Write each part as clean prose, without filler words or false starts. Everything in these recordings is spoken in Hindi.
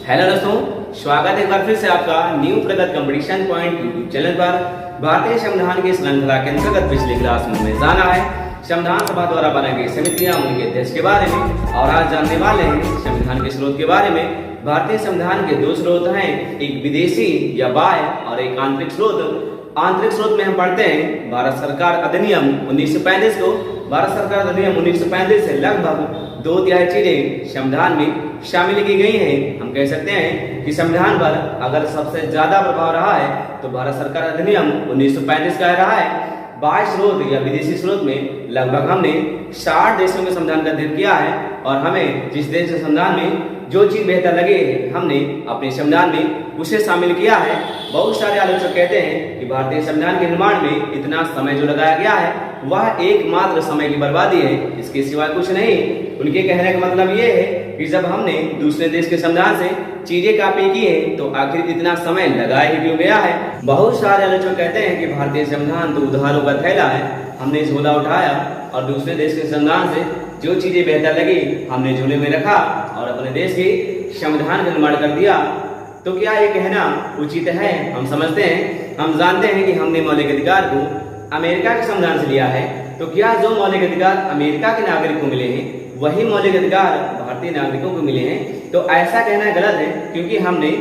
हेलो दोस्तों, स्वागत है एक बार फिर से आपका न्यू प्रगत कंपटीशन पॉइंट यूट्यूब चैनल पर। भारतीय संविधान की श्रृंखला के अंतर्गत पिछली क्लास में हमें जाना है संविधान सभा द्वारा बनाई गई समितियां, उनके अध्यक्ष के बारे में, और आज जानने वाले हैं संविधान के स्रोत के बारे में। भारतीय संविधान के दो स्रोत हैं, एक विदेशी या बाह्य और एक आंतरिक स्रोत। आंतरिक स्रोत में हम पढ़ते हैं भारत सरकार अधिनियम 1935 को। भारत सरकार अधिनियम 1935 से लगभग 2/3 चीजें संविधान में शामिल की गई हैं। हम कह सकते हैं कि संविधान पर अगर सबसे ज्यादा प्रभाव रहा है तो भारत सरकार अधिनियम 1935 का रहा है। बाह्य स्रोत या विदेशी स्रोत में लगभग हमने 60 देशों के संविधान का अध्ययन किया है, और हमें जिस देश के संविधान में जो चीज बेहतर लगे हमने अपने संविधान में उसे शामिल किया है। बहुत सारे आलोचक कहते हैं कि भारतीय संविधान के निर्माण में इतना समय जो लगाया गया है वह एकमात्र समय की बर्बादी है, इसके सिवाय कुछ नहीं। उनके कहने का मतलब ये है कि जब हमने दूसरे देश के संविधान से चीजें कॉपी की है तो आखिर इतना समय लगाया ही क्यों गया है। बहुत सारे आलोचक कहते हैं कि भारतीय संविधान तो उधारों का थैला है, हमने झोला उठाया और दूसरे देश के संविधान से जो चीजें बेहतर लगी हमने झोले में रखा और अपने देश के संविधान का निर्माण कर दिया। तो क्या ये कहना उचित है? हम समझते हैं, हम जानते हैं कि हमने मौलिक अधिकार को अमेरिका के संविधान से लिया है, तो क्या जो मौलिक अधिकार अमेरिका के नागरिक को मिले हैं वही मौलिक अधिकार भारतीय नागरिकों को मिले हैं? तो ऐसा कहना गलत है, क्योंकि हमने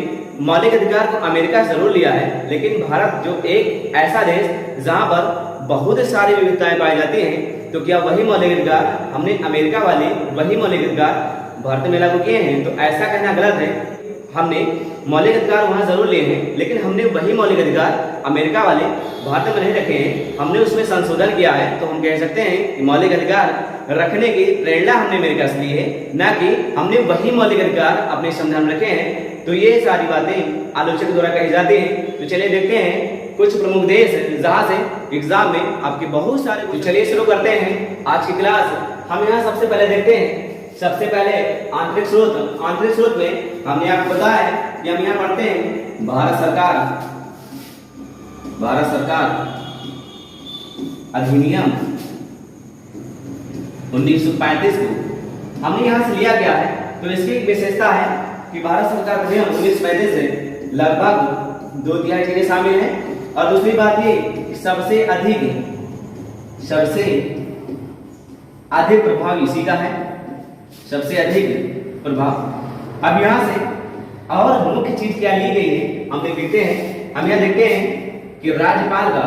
मौलिक अधिकार को अमेरिका से जरूर लिया है, लेकिन भारत जो एक ऐसा देश जहां पर बहुत सारी विविधताएं पाई जाती हैं, तो क्या वही मौलिक अधिकार हमने अमेरिका वाले वही मौलिक अधिकार भारत में लागू किए हैं? तो ऐसा कहना गलत है। हमने मौलिक अधिकार वहां जरूर लिए हैं, लेकिन हमने वही मौलिक अधिकार अमेरिका वाले भारत में नहीं रखे हैं, हमने उसमें संशोधन किया है। तो हम कह सकते हैं कि मौलिक अधिकार रखने की प्रेरणा हमने अमेरिका से ली है, ना कि हमने वही मौलिक अधिकार अपने संविधान में रखे हैं। तो ये सारी बातें आलोचक द्वारा कही जाती हैं। तो चलिए देखते हैं कुछ प्रमुख देश जहां से एग्जाम में आपके बहुत सारे। तो चलिए शुरू करते हैं आज की क्लास। हम यहाँ सबसे पहले देखते हैं, सबसे पहले आंतरिक स्रोत। आंतरिक स्रोत में हमने आपको बताया है कि हम यहाँ पढ़ते हैं भारत सरकार अधिनियम 1935 को हमने यहाँ से लिया गया है। तो इसकी एक विशेषता है कि भारत सरकार अधिनियम 1935 से लगभग 2/3 चीजें शामिल हैं, और दूसरी बात ये कि सबसे अधिक प्रभाव इसी का है, सबसे अधिक प्रभाव। अब यहाँ से और मुख्य चीज क्या ली गई है हम देखते हैं। हम यहाँ देखते हैं कि राज्यपाल का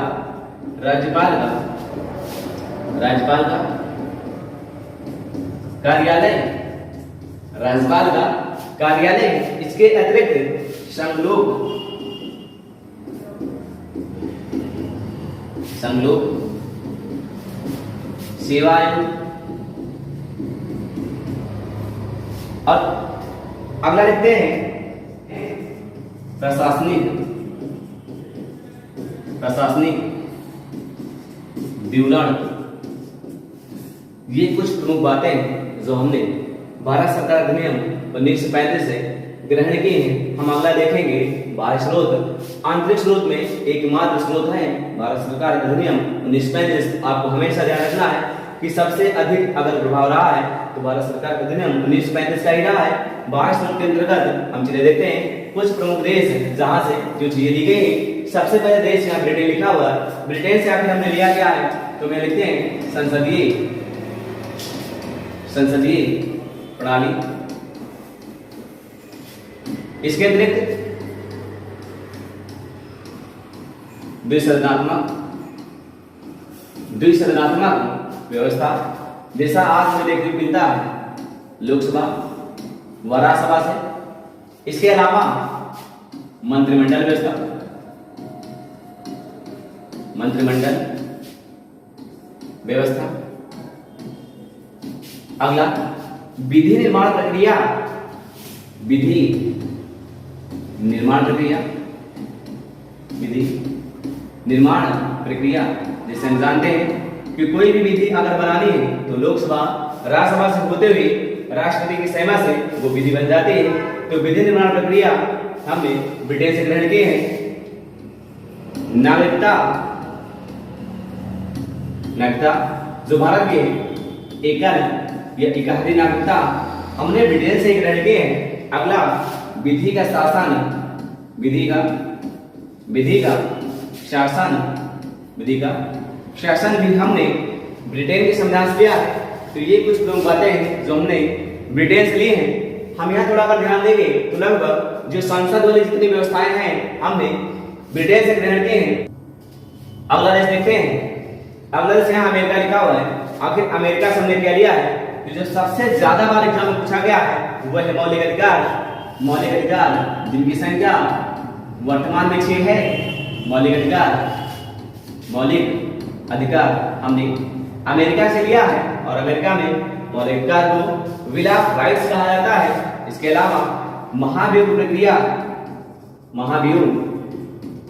कार्यालय, इसके अतिरिक्त संलोक सेवा आयोग, और अगला लिखते हैं प्रशासनिक विवरण। ये कुछ प्रमुख बातें जो हमने भारत सरकार अधिनियम 1935 से ग्रहण की हैं। हम अगला देखेंगे बाह्य स्रोत। आंतरिक स्रोत में एकमात्र स्रोत है भारत सरकार अधिनियम 1935। आपको हमेशा ध्यान रखना है कि सबसे अधिक अगर प्रभाव रहा है तो भारत सरकार का अधिनियम 1935 का ही रहा है। बाह्य स्रोत के अंतर्गत हम चले देखते हैं कुछ प्रमुख देश जहां से जो चीजें ली गई हैं। सबसे पहले देश यहाँ ब्रिटेन लिखा हुआ है। ब्रिटेन से आखिर हमने लिया क्या है, तो मैं लिखते हैं संसदीय प्रणाली। इसके अतिरिक्त द्विसदनात्मक व्यवस्था, जैसा आज हमें देखने को मिलता है लोकसभा व राज्यसभा से। इसके अलावा मंत्रिमंडल व्यवस्था। अगला विधि निर्माण प्रक्रिया। जैसे हम जानते हैं कि कोई भी विधि अगर बनानी है तो लोकसभा राज्यसभा से होते हुए राष्ट्रपति की सहमति से वो विधि बन जाती है। तो विधि निर्माण प्रक्रिया हमने ब्रिटेन से ग्रहण की है। नागरिकता जो भारत की एकल या इकहरी नागरिकता हमने ब्रिटेन से ग्रहण किए हैं। अगला विधि का शासन, विधि का शासन भी हमने ब्रिटेन के संविधान से लिया है। तो ये कुछ प्रमुख बातें हैं जो हमने ब्रिटेन से लिए हैं। हम यहाँ थोड़ा पर ध्यान देंगे तो लगभग जो संसद वाली जितनी व्यवस्थाएं हैं हमने ब्रिटेन से ग्रहण किए हैं। अगला देश देखते हैं। अगला देश यहाँ अमेरिका लिखा हुआ है। आखिर अमेरिका से हमने क्या लिया है? जो सबसे ज्यादा बार एग्जाम में पूछा गया है वह है मौलिक अधिकार जिनकी संख्या वर्तमान में 6 है। मौलिक अधिकार हमने अमेरिका से लिया है और अमेरिका में मौलिक अधिकार को बिल ऑफ राइट्स कहा जाता है। इसके अलावा महाभियोग प्रक्रिया,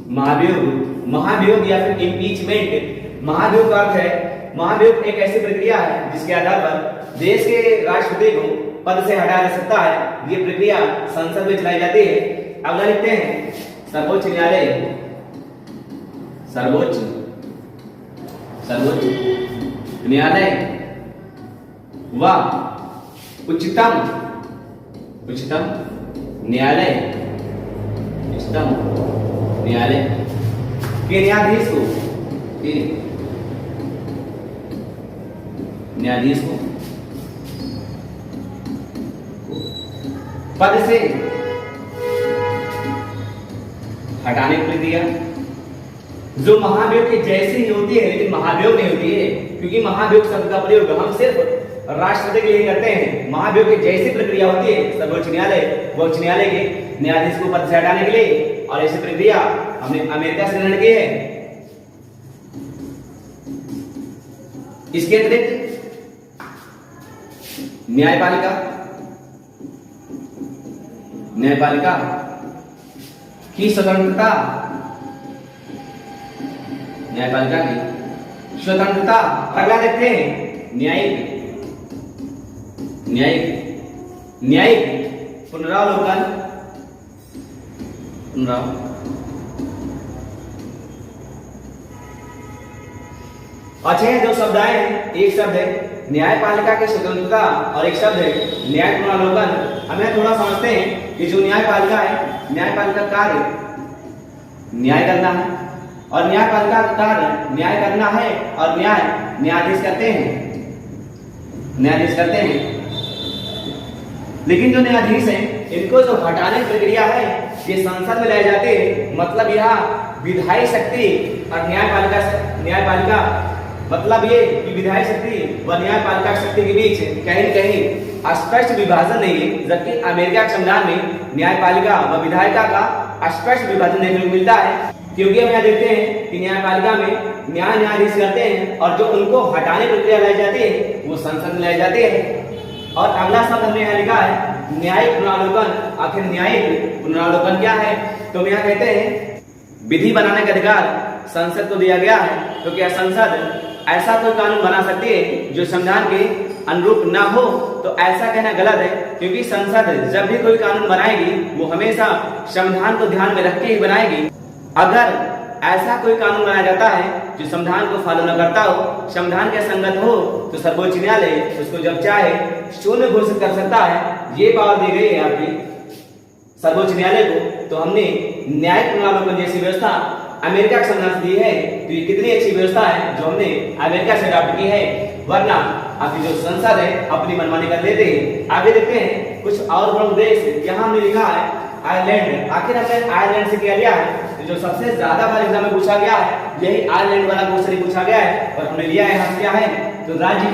महाभियोग या फिर इम्पीचमेंट। महाभियोग का अर्थ है, महाभियोग एक ऐसी प्रक्रिया है जिसके आधार पर देश के राष्ट्रपति को पद से हटाया जा सकता है। ये प्रक्रिया संसद में चलाई जाती है। अगला लिखते हैं सर्वोच्च न्यायालय व उच्चतम न्यायालय के न्यायाधीश को पद से हटाने की प्रक्रिया जो महाभियोग के जैसी ही होती है, लेकिन महाभियोग नहीं होती है, क्योंकि महाभियोग शब्द का प्रयोग हम सिर्फ राष्ट्रपति के लिए करते हैं। महाभियोग की जैसी प्रक्रिया होती है सर्वोच्च न्यायालय के न्यायाधीश को पद से हटाने के लिए, और ऐसी प्रक्रिया हमने अमेरिका से ग्रहण की है। इसके अतिरिक्त न्यायपालिका की स्वतंत्रता, अगला देखते हैं न्यायिक पुनरावलोकन। अच्छे दो शब्द आए हैं, एक शब्द है न्यायपालिका की स्वतंत्रता और एक शब्द है न्याय पुनरावलोकन। हमें थोड़ा समझते हैं कि जो न्यायपालिका है, न्यायपालिका कार्य न्याय करना है और न्यायपालिका का कार्य न्याय करना है और न्यायाधीश करते हैं। लेकिन जो न्यायाधीश हैं इनको जो हटाने की प्रक्रिया है ये संसद में लाई जाती है। मतलब यहाँ विधायी शक्ति और न्यायपालिका मतलब ये कि विधायी शक्ति व न्यायपालिका शक्ति के बीच कहीं न कहीं स्पष्ट विभाजन नहीं है, जबकि अमेरिका के संविधान में न्यायपालिका व विधायिका का स्पष्ट विभाजन देखने को मिलता है। क्योंकि हम यहाँ देखते हैं कि न्यायपालिका में न्यायाधीश करते हैं और जो उनको हटाने की प्रक्रिया लाई जाती है वो संसद में लाई जाती है। और अगला शब्द हमने यहाँ लिखा है न्यायिक पुनरावलोकन। आखिर न्यायिक पुनरावलोकन क्या है? तो यहाँ कहते हैं विधि बनाने का अधिकार संसद को दिया गया है, क्योंकि संसद ऐसा कोई कानून बना सकती है जो संविधान के अनुरूप ना हो। तो ऐसा कहना गलत है, क्योंकि संसद जब भी कोई कानून बनाएगी वो हमेशा संविधान को ध्यान में रख के ही बनाएगी। अगर ऐसा कोई कानून बनाया जाता है जो संविधान को फॉलो न करता हो, संविधान के संगत हो, तो सर्वोच्च न्यायालय उसको जब चाहे शून्य घोषित कर सकता है। ये पावर दी गई है आपकी सर्वोच्च न्यायालय को। तो हमने न्यायिक पुनरावलोकन जैसी व्यवस्था अमेरिका के संविधान से दी है। तो ये कितनी अच्छी व्यवस्था है जो हमने अमेरिका से अडॉप्ट की है, वरना आपकी जो संसद है अपनी मनमानी कर लेते हैं। आगे देखते हैं कुछ और प्रमुख देश। यहाँ हमने लिखा है आयरलैंड। आखिर हमने आयरलैंड से क्या लिया है? जो सबसे ज्यादा बार एग्जाम में पूछा गया है यही आयरलैंड वाला क्वेश्चन पूछा गया है और हमने लिया है। यहाँ क्या है? तो राज्य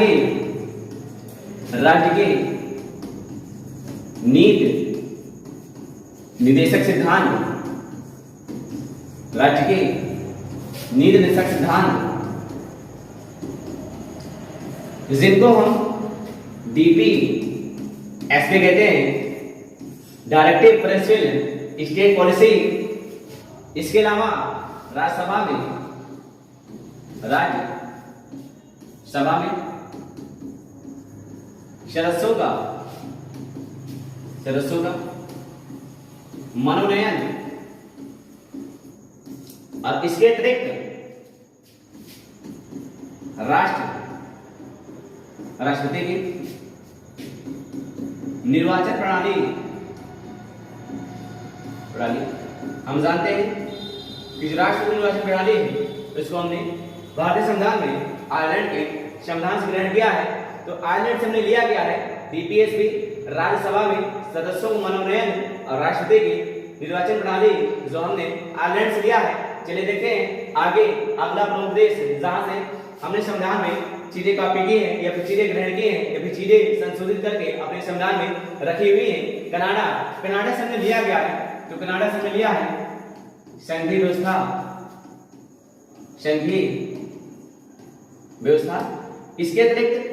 के नीति निर्देशक सिद्धांत, राज्य के नीति निर्देशक सिद्धांत, जिनको हम DPSP कहते हैं, डायरेक्टिव प्रिंसिपल स्टेट पॉलिसी। इसके अलावा राज्यसभा में सदस्यों का मनोनयन और इसके अतिरिक्त राष्ट्रपति की निर्वाचन प्रणाली प्रणाली। हम जानते हैं कि जो राष्ट्रपति निर्वाचन प्रणाली है इसको हमने भारतीय संविधान में आयरलैंड के संविधान से ग्रहण किया है। तो आयरलैंड से हमने लिया गया है बीपीएसपी, राज्यसभा में सदस्यों को मनोनयन और राष्ट्रपति की निर्वाचन प्रणाली जो हमने आयरलैंड से लिया है। चलिए देखते हैं आगे अगला प्रमुख देश जहां से हमने संविधान में चीजें कॉपी की हैं या फिर चीजें ग्रहण की हैं या फिर चीजें संशोधित करके अपने संविधान में रखी हुई हैं। कनाडा। कनाडा से हमने लिया गया है, तो कनाडा से हमने लिया है संघीय व्यवस्था, संघीय व्यवस्था। इसके अतिरिक्त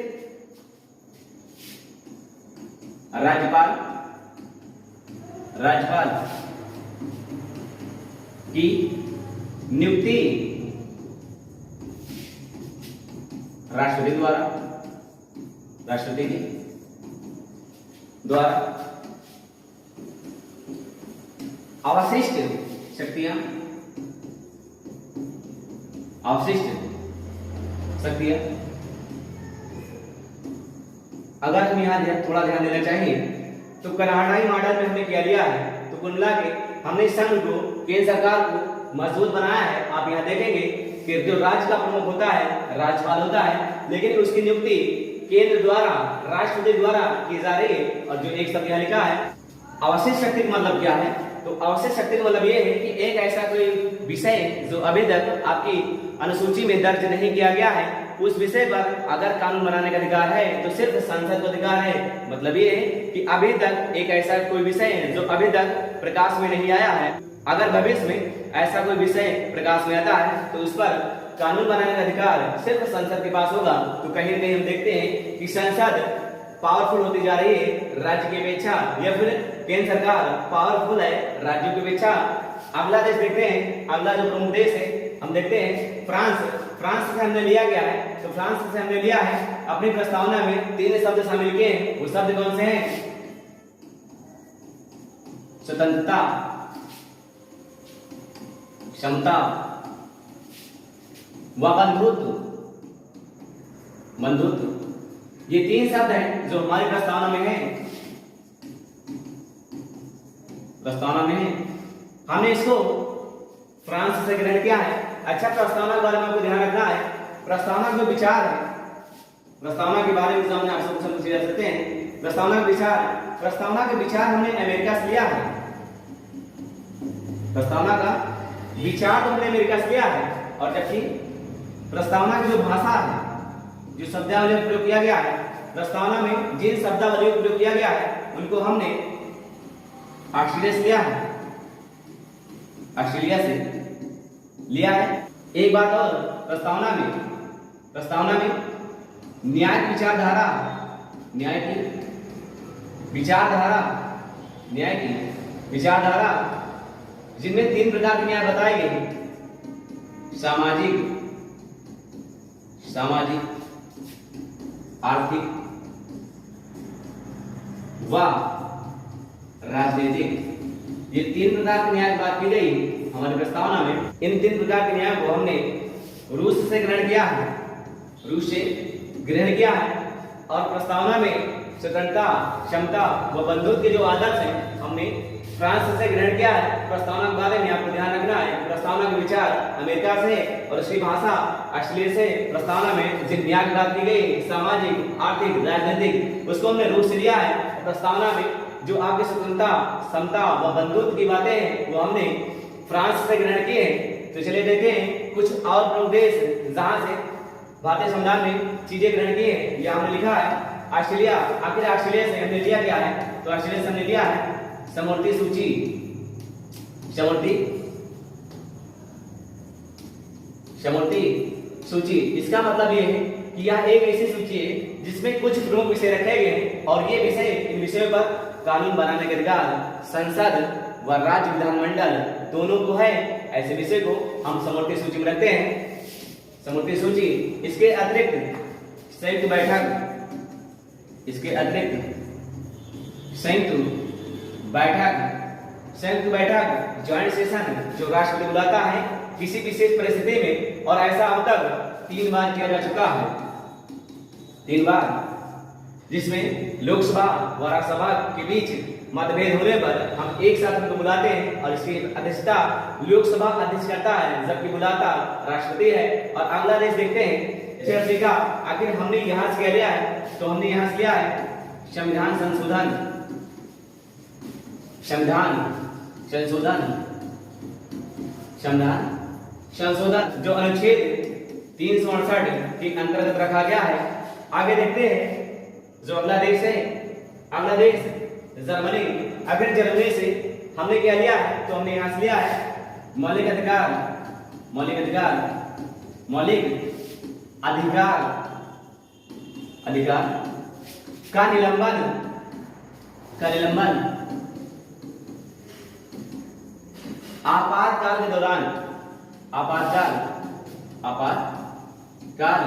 राज्यपाल, राज्यपाल की नियुक्ति राष्ट्रपति द्वारा, राष्ट्रपति के द्वारा। अवशिष्ट शक्तियां, अवशिष्ट शक्तियां अगर हम यहाँ थोड़ा ध्यान देना चाहिए तो कनाडाई मॉडल में हमने क्या लिया है, तो कुल मिला के हमने संघ को, केंद्र सरकार को मजबूत बनाया है। आप यहाँ देखेंगे कि जो राज्य का प्रमुख होता है राज्यपाल होता है, लेकिन उसकी नियुक्ति केंद्र द्वारा, राष्ट्रपति द्वारा की जा रही है। और जो एक शब्द यहाँ लिखा है अवशिष्ट शक्ति का मतलब क्या है, तो अवशिष्ट शक्ति का मतलब ये है कि एक ऐसा कोई विषय जो अभी तक आपकी अनुसूची में दर्ज नहीं किया गया है, उस विषय पर अगर कानून बनाने का अधिकार है तो सिर्फ संसद को अधिकार है। मतलब ये है कि अभी तक एक ऐसा कोई विषय है जो अभी तक प्रकाश में नहीं आया है, अगर भविष्य में ऐसा कोई विषय प्रकाश में आता है तो उस पर कानून बनाने का अधिकार सिर्फ संसद के पास होगा। तो कहीं न कहीं हम देखते हैं कि संसद पावरफुल होती जा रही है राज्य की अपेक्षा, या फिर केंद्र सरकार पावरफुल है राज्यों की अपेक्षा। अगला देश देखते हैं, अगला जो प्रमुख देश है हम देखते हैं फ्रांस। फ्रांस से हमने लिया गया है, तो फ्रांस से हमने लिया है अपनी प्रस्तावना में 3 शब्द शामिल किए हैं। वो शब्द कौन से हैं? स्वतंत्रता, क्षमता व बंधुत्व। बंधुत्व, ये 3 शब्द हैं जो हमारी प्रस्तावना में है, प्रस्तावना में है। हमने इसको फ्रांस से ग्रहण किया है। अच्छा, प्रस्तावना के बारे में आपको ध्यान रखना है, प्रस्तावना जो विचार है, प्रस्तावना के बारे में जो हमने आपसे क्वेश्चन पूछे जा सकते हैं। प्रस्तावना के विचार, प्रस्तावना के विचार हमने अमेरिका से लिया है। प्रस्तावना का विचार तो हमने अमेरिका से लिया है, और जबकि प्रस्तावना की जो भाषा है, जो शब्दावली का प्रयोग किया गया है, प्रस्तावना में जिन शब्दावलियों का प्रयोग किया गया है उनको हमने ऑस्ट्रेलिया से लिया है, ऑस्ट्रेलिया से लिया है। एक बात और, प्रस्तावना में न्याय की विचारधारा, न्याय की विचारधारा, न्याय की विचारधारा जिनमें 3 प्रकार के न्याय बताए गए हैं, सामाजिक, सामाजिक, आर्थिक व राजनीतिक। ये 3 प्रकार के न्याय की बात की गई हमारी प्रस्तावना में। इन 3 प्रकार के न्याय को हमने रूस से ग्रहण किया है, रूस से ग्रहण किया है। और प्रस्तावना में स्वतंत्रता, क्षमता व बंधुत्व के जो आदर्श हैं हमने फ्रांस से ग्रहण किया है। प्रस्तावना के बारे में आपको ध्यान रखना है, प्रस्तावना के विचार अमेरिका से और उसकी भाषा ऑस्ट्रेलिया से। प्रस्तावना में जिन न्याय की बात की गई, सामाजिक, आर्थिक, राजनीतिक, उसको हमने रूस से लिया है। प्रस्तावना में जो आपकी स्वतंत्रता, समता व बंधुत्व की बातें हैं वो हमने फ्रांस से ग्रहण किए हैं। तो चलिए देखते हैं कुछ और प्रमुख देश जहां से भारतीय संविधान में चीजें ग्रहण की है। यह हमने लिखा है ऑस्ट्रेलिया। आखिर ऑस्ट्रेलिया से हमने लिया क्या है, तो ऑस्ट्रेलिया से हमने लिया है समवर्ती सूची, समवर्ती, समवर्ती सूची। इसका मतलब ये है कि यह एक ऐसी सूची है जिसमें कुछ प्रमुख विषय रखे गए हैं, और ये विषय, इन विषयों पर कानून बनाने के अधिकार संसद व राज्य विधानमंडल दोनों को है। ऐसे विषय को हम समवर्ती सूची में रखते हैं, समवर्ती सूची। इसके अतिरिक्त संयुक्त बैठक, इसके अतिरिक्त संयुक्त बैठक, संयुक्त बैठक, ज्वाइंट सेशन जो राष्ट्रपति बुलाता है किसी विशेष परिस्थिति में, और ऐसा अब तक 3 बार किया जा चुका है, 3 बार जिसमें लोकसभा व राज्यसभा के बीच मतभेद होने पर हम एक साथ उनको बुलाते हैं और इसकी अध्यक्षता लोकसभा अध्यक्ष करता है, जबकि बुलाता राष्ट्रपति है। और अगला देश देखते हैं अफ्रीका। आखिर हमने यहाँ से क्या लिया है, तो हमने यहाँ से लिया है संविधान संशोधन, संविधान संशोधन, संविधान संशोधन जो अनुच्छेद 368 के अंतर्गत रखा गया है। आगे देखते हैं जो अगला देश है, अगला देश जर्मनी। अगर जर्मनी से हमने क्या लिया है, तो हमने यहां से लिया है मौलिक अधिकार, मौलिक अधिकार, मौलिक अधिकार, अधिकार का निलंबन, का निलंबन आपातकाल के दौरान, आपातकाल, आपातकाल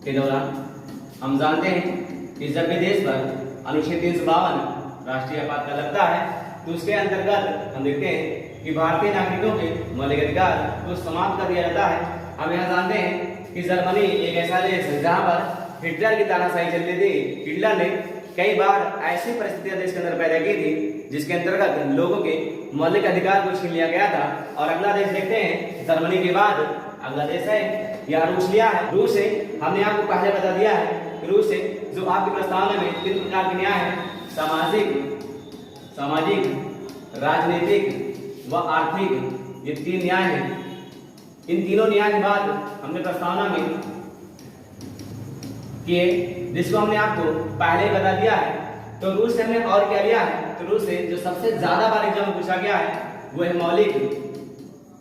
के दौरान हम जानते हैं कि जब भी देश पर अनुच्छेद 352 राष्ट्रीय आपातकाल लगता है, तो उसके अंतर्गत हम देखते हैं कि भारतीय नागरिकों के मौलिक अधिकार को समाप्त कर दिया जाता है। हम यहाँ जानते हैं कि जर्मनी एक ऐसा देश है जहाँ पर हिटलर की तानाशाही चलती थी। हिटलर ने कई बार ऐसी परिस्थितियां देश के अंदर पैदा की थी जिसके अंतर्गत लोगों के मौलिक अधिकार को छीन लिया गया था। और अगला देश देखते हैं जर्मनी के बाद अगला देश है या रूस लिया है। रूस है, हमने आपको पहले बता दिया है रूस है जो आपके प्रस्तावना में 3 प्रकार के न्याय है, सामाजिक, सामाजिक, राजनीतिक व आर्थिक, ये 3 न्याय हैं। इन तीनों न्याय के बाद हमने प्रस्तावना में किए, जिसको हमने आपको पहले ही बता दिया है। तो रूस से हमने और क्या लिया है, तो रूस से जो सबसे ज्यादा बार एग्जाम में पूछा गया है वो है मौलिक,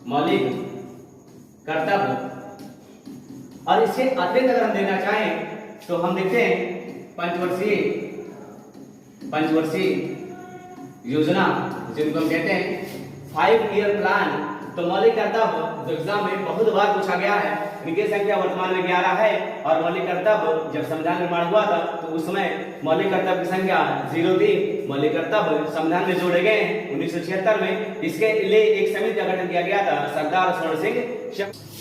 मौलिक कर्तव्य। और इससे अतिरिक्त अगर हम देखना चाहें तो हम देखते हैं पंचवर्षीय, पंचवर्षीय योजना, जिनको हम कहते हैं 5 ईयर प्लान। तो मौलिक कर्तव्य जो एग्जाम में बहुत बार पूछा गया है, इनकी संख्या वर्तमान में 11 है। और मौलिक कर्तव्य जब संविधान निर्माण हुआ था तो उस समय मौलिक कर्तव्य की संख्या 0 थी। मौलिक कर्तव्य संविधान में जोड़े गए 1976 में। इसके लिए एक समिति का गठन किया गया था, सरदार स्वर्ण सिंह।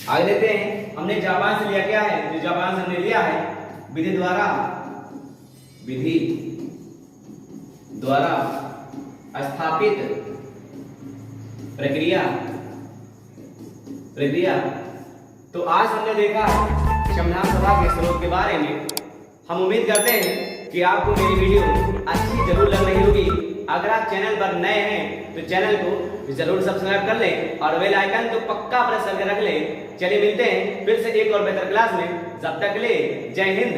आगे देखते हैं हमने जापान से लिया क्या है, जो जापान से हमने लिया है विधि द्वारा, विधि द्वारा स्थापित प्रक्रिया, प्रक्रिया। तो आज हमने देखा संविधान सभा के स्रोत के बारे में। हम उम्मीद करते हैं कि आपको मेरी वीडियो अच्छी जरूर लग रही होगी। अगर आप चैनल पर नए हैं तो चैनल को जरूर सब्सक्राइब कर लें और बेल आइकन तो पक्का प्रेस करके रख लें। चलिए मिलते हैं फिर से एक और बेहतर क्लास में। जब तक के लिए जय हिंद।